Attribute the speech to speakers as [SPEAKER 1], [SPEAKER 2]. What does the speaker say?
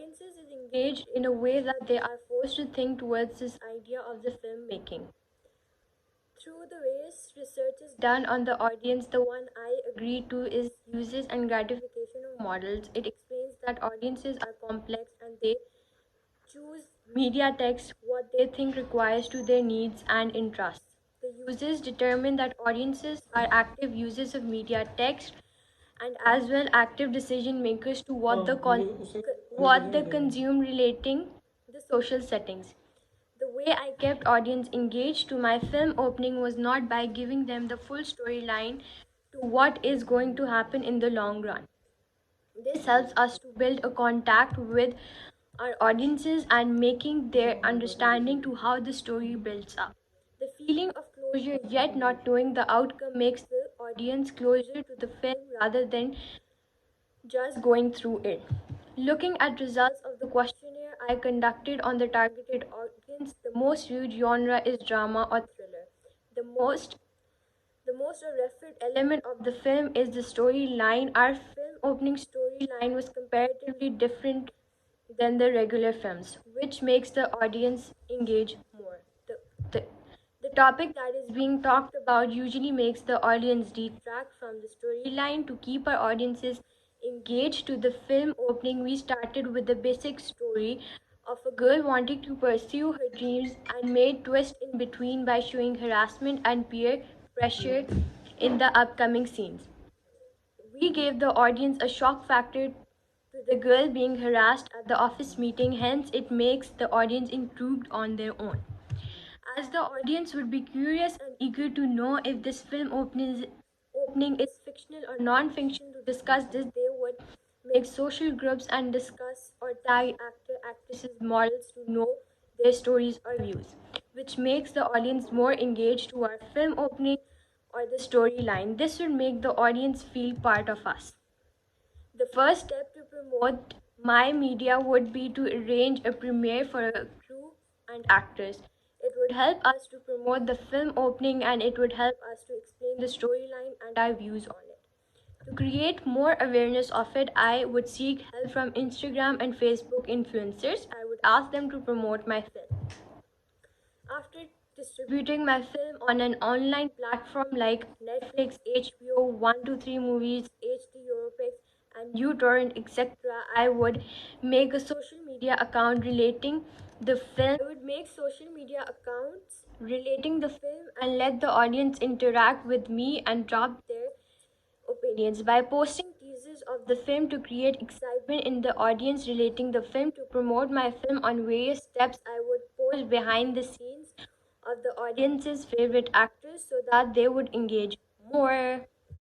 [SPEAKER 1] audiences is engaged in a way that they are forced to think towards this idea of the filmmaking. Through the various researches done on the audience, the one I agree to is uses and gratification of models. It explains that audiences are complex and they choose media text what they think requires to their needs and interests. The users determine that audiences are active users of media text and as well active decision makers to what they consume relating the social settings. The way I kept audience engaged to my film opening was not by giving them the full storyline to what is going to happen in the long run. This helps us to build a contact with our audiences and making their understanding to how the story builds up. The feeling of closure yet not knowing the outcome makes the audience closer to the film rather than just going through it. Looking at results of the questionnaire I conducted on the targeted audience, the most viewed genre is drama or thriller. The most referred element of the film is the storyline. Our film opening storyline was comparatively different than the regular films, which makes the audience engage more. The, the topic that is being talked about usually makes the audience detract from the storyline. To keep our audiences engaged to the film opening, we started with the basic story of a girl wanting to pursue her dreams and made twist in between by showing harassment and peer pressure in the upcoming scenes. We gave the audience a shock factor to the girl being harassed at the office meeting, hence, it makes the audience intrigued on their own. As the audience would be curious and eager to know if this opening is fictional or non-fiction. To discuss this, they would make social groups and discuss or tag actresses, models to know their stories or views, which makes the audience more engaged to our film opening or the storyline. This would make the audience feel part of us. The first step to promote my media would be to arrange a premiere for a crew and actors. It would help us to promote the film opening and it would help us to explain the storyline and our views on it. To create more awareness of it, I would seek help from Instagram and Facebook influencers. I would ask them to promote my film. After distributing my film on an online platform like Netflix, HBO, 123 Movies, HD Europix, and uTorrent, etc., I would make a social media account relating the film. I would make social media accounts relating the film and let the audience interact with me and drop their opinions by posting teasers of the film to create excitement in the audience relating the film. To promote my film on various steps, I would post behind the scenes of the audience's favorite actors so that they would engage more.